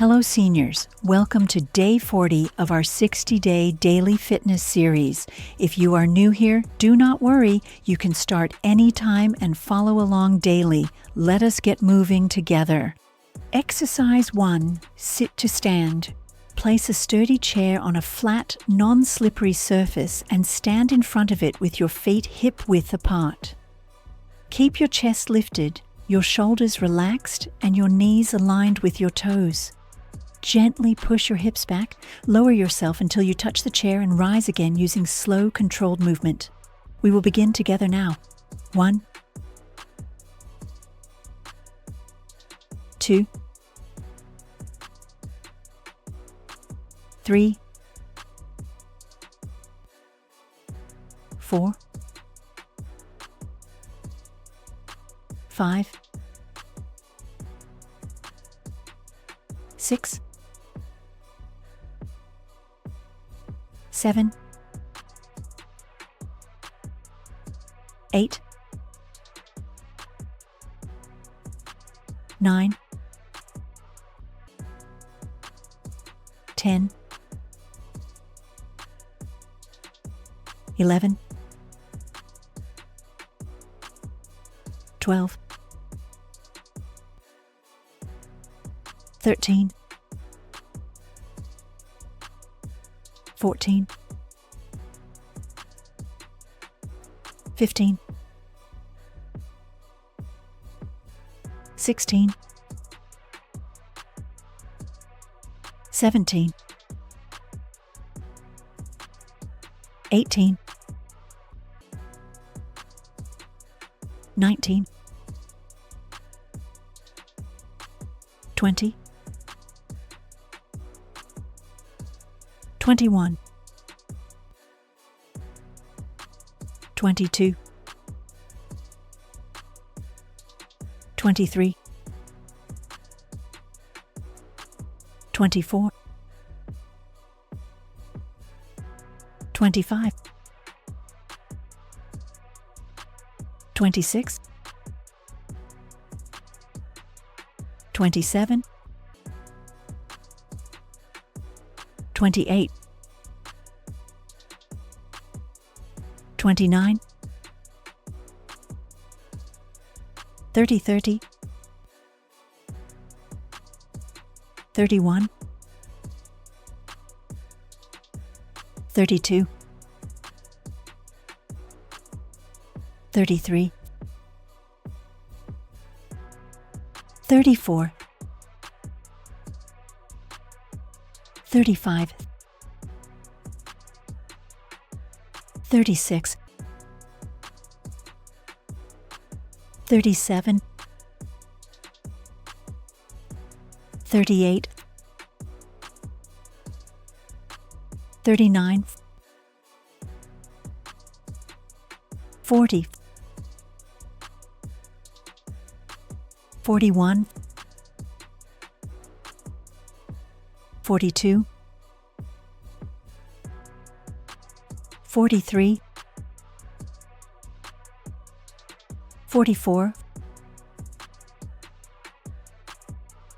Hello seniors, welcome to day 40 of our 60-day daily fitness series. If you are new here, do not worry, you can start anytime and follow along daily. Let us get moving together. Exercise 1, sit to stand. Place a sturdy chair on a flat, non-slippery surface and stand in front of it with your feet hip-width apart. Keep your chest lifted, your shoulders relaxed, and your knees aligned with your toes. Gently push your hips back, lower yourself until you touch the chair and rise again using slow, controlled movement. We will begin together now. 1, 2, 3, 4, 5, 6, 7, 8, 9, 10, 11, 12, 13, 14, 15, 16, 17, 18, 19, 20, 21, 22, 23, 24, 25, 26, 27, 28, 29, 30, 31, 32, 33, 34, 35, 36, 37, 38, 39, 40, 41, 42, 43, 44,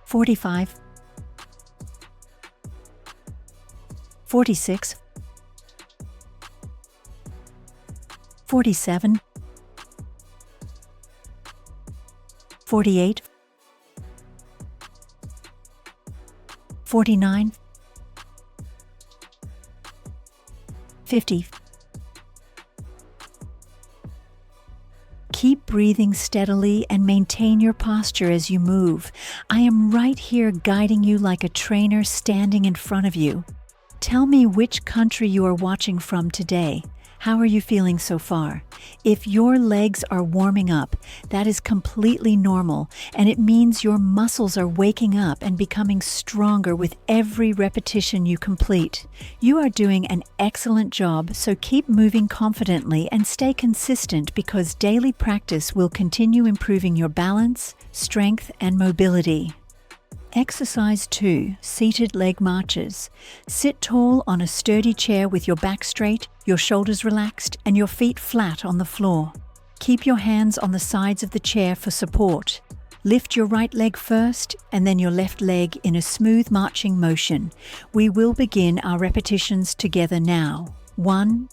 45, 46, 47, 48, 49, 50. Keep breathing steadily and maintain your posture as you move. I am right here guiding you like a trainer standing in front of you. Tell me which country you are watching from today. How are you feeling so far? If your legs are warming up, that is completely normal, and it means your muscles are waking up and becoming stronger with every repetition you complete. You are doing an excellent job, so keep moving confidently and stay consistent because daily practice will continue improving your balance, strength, and mobility. Exercise 2, seated leg marches. Sit tall on a sturdy chair with your back straight, your shoulders relaxed, and your feet flat on the floor. Keep your hands on the sides of the chair for support. Lift your right leg first and then your left leg in a smooth marching motion. We will begin our repetitions together now. 1,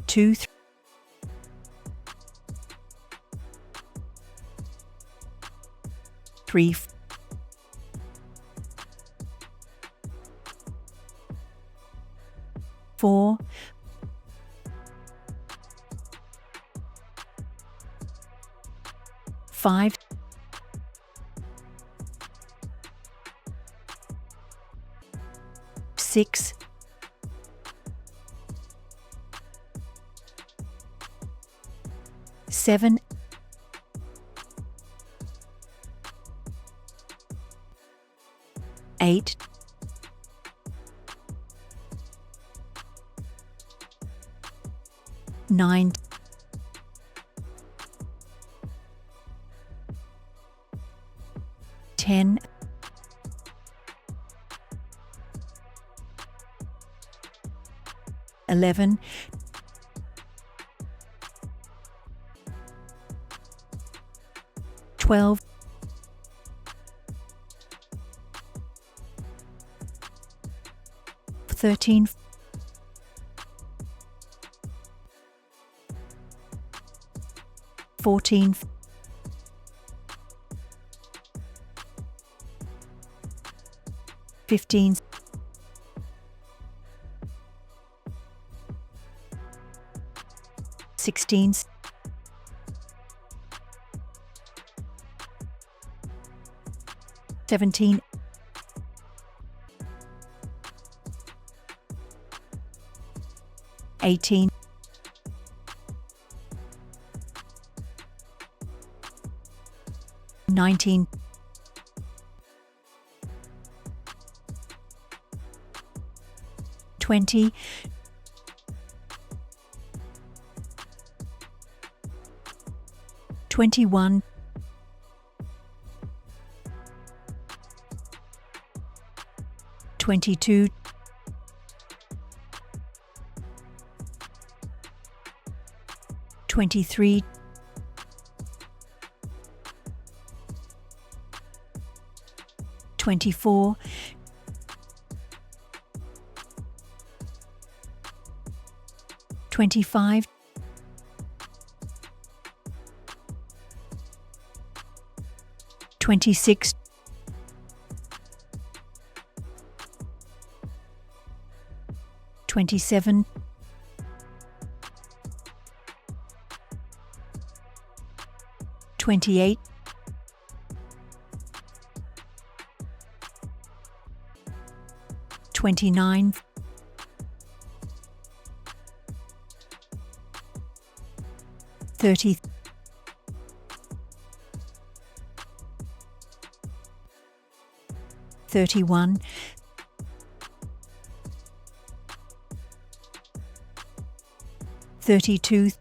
2, 3, 4, 5, 6, 7, 8, 9, 10, 11, 12, 13, 14, 15, 16, 17, 18, 19, 20, 21, 22, 23, 24, 25, 26, 27, 28, 29, 30, 31, 32,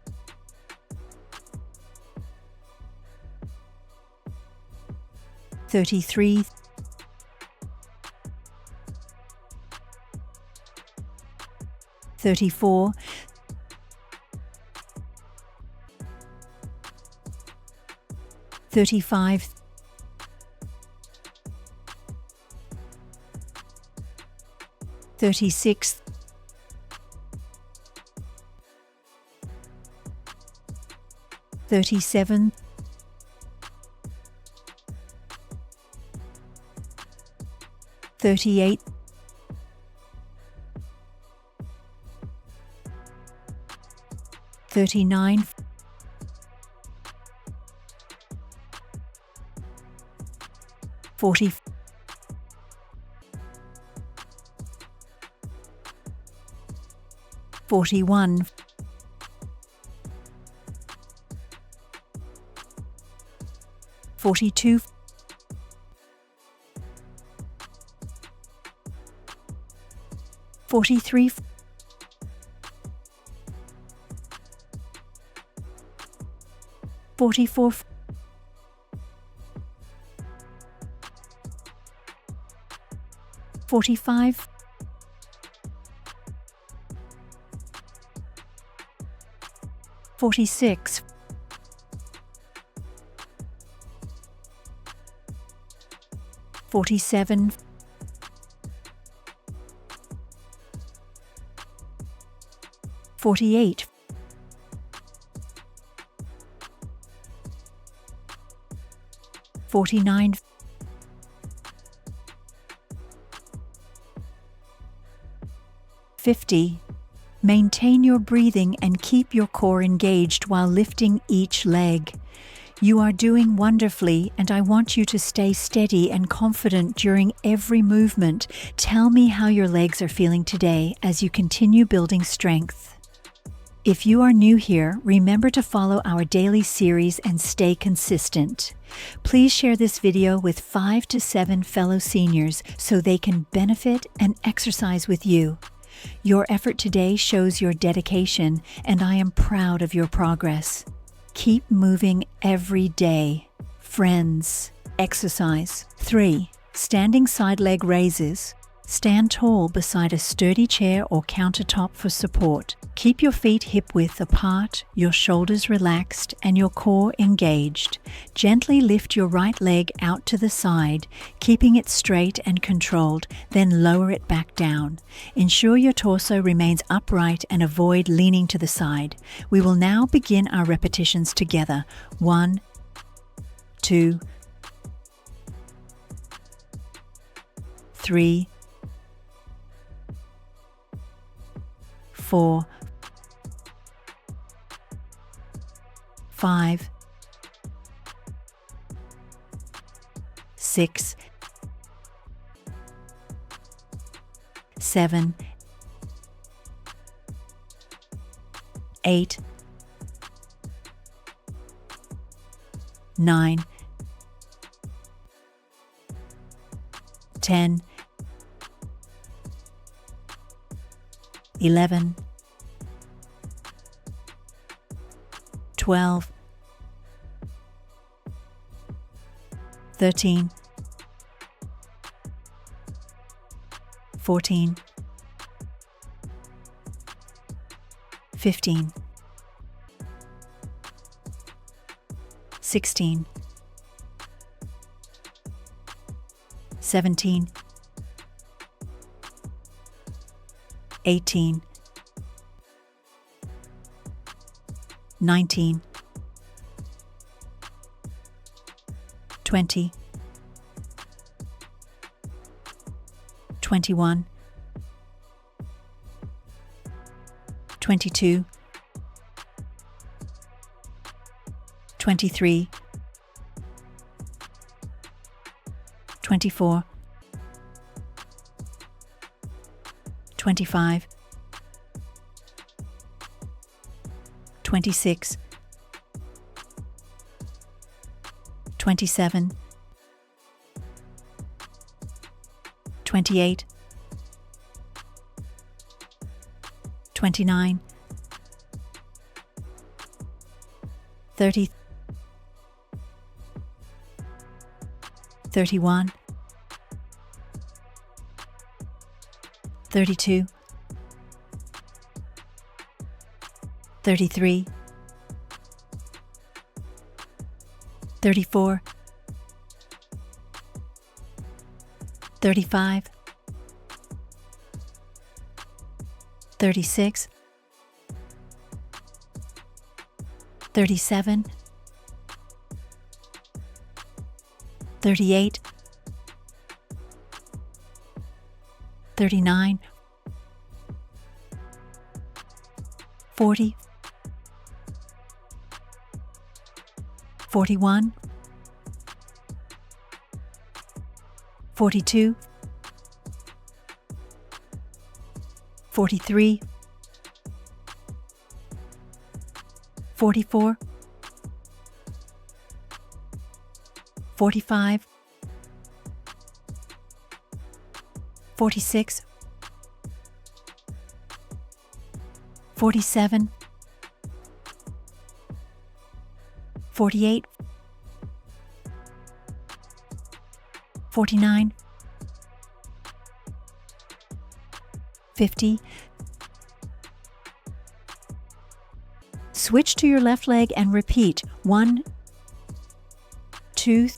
33, 34, 35, 36, 37, 38, 39, 40, 41, 42, 43, 44, 45, 46, 46, 47, 48, 49, 50. Maintain your breathing and keep your core engaged while lifting each leg. You are doing wonderfully, and I want you to stay steady and confident during every movement. Tell me how your legs are feeling today as you continue building strength. If you are new here, remember to follow our daily series and stay consistent. Please share this video with 5 to 7 fellow seniors so they can benefit and exercise with you. Your effort today shows your dedication, and I am proud of your progress. Keep moving every day. Friends, exercise. 3. Standing side leg raises. Stand tall beside a sturdy chair or countertop for support. Keep your feet hip-width apart, your shoulders relaxed, and your core engaged. Gently lift your right leg out to the side, keeping it straight and controlled, then lower it back down. Ensure your torso remains upright and avoid leaning to the side. We will now begin our repetitions together. 1, 2, 3, 4, 5, 6, 7, 8, 9, 10, 11, 12, 13, 14, 15, 16, 17, 18, 19, 20, 21, 22, 23, 24, 25, 26, 27, 28, 29, 30, 31, 32, 33, 34, 35, 36, 37, 38, 39, 40, 41, 42, 43, 44, 45, 46, 47, 48, 49, 50, Switch to your left leg and repeat. 1, 2,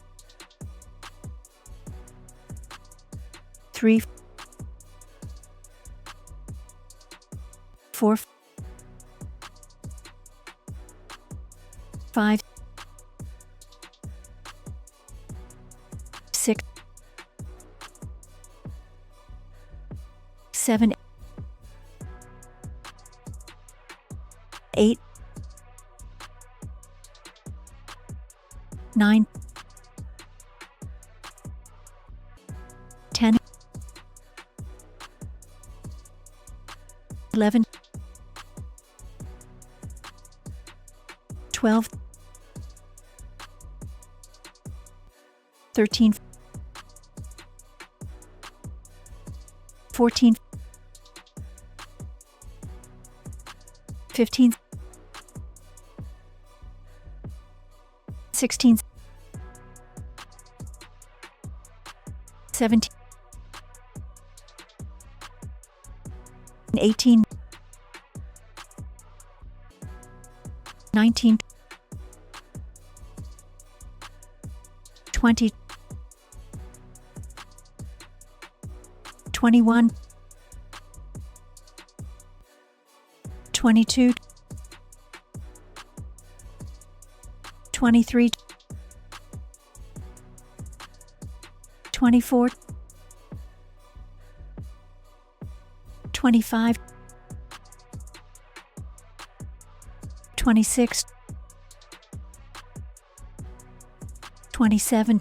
3, 4, 5, 6, 7, 8, 9, 10, 11, 12, 13, 14, 15, 16, 17, 18, 19, 20, 21, 22, 23, 24, 25, 26, 27,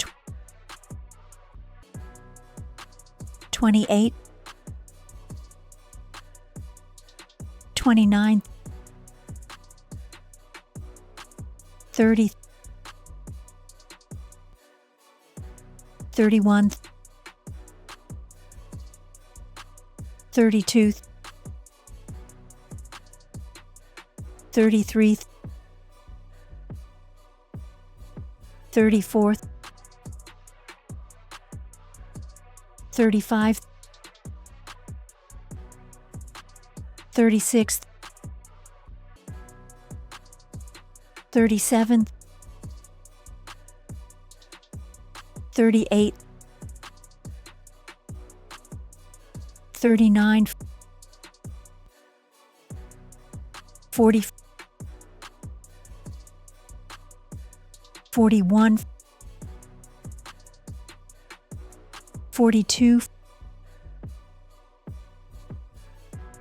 28, 29, 30, 31, 32, 33, 34, 35, 36, 37, 38, 39, 40, 41, 42,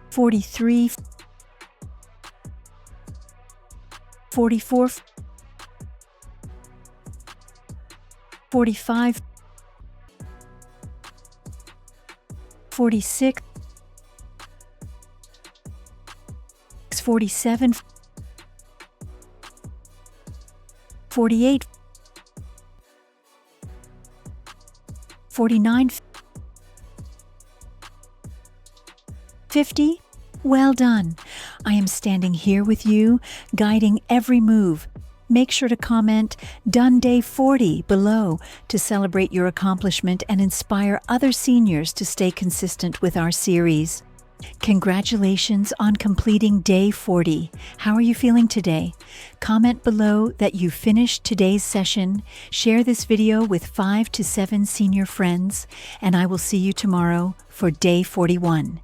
43, 44, 45, 46, 47, 48, 49, 50. Well done. I am standing here with you, guiding every move. Make sure to comment "Done Day 40" below to celebrate your accomplishment and inspire other seniors to stay consistent with our series. Congratulations on completing Day 40. How are you feeling today? Comment below that you finished today's session, share this video with 5 to 7 senior friends, and I will see you tomorrow for Day 41.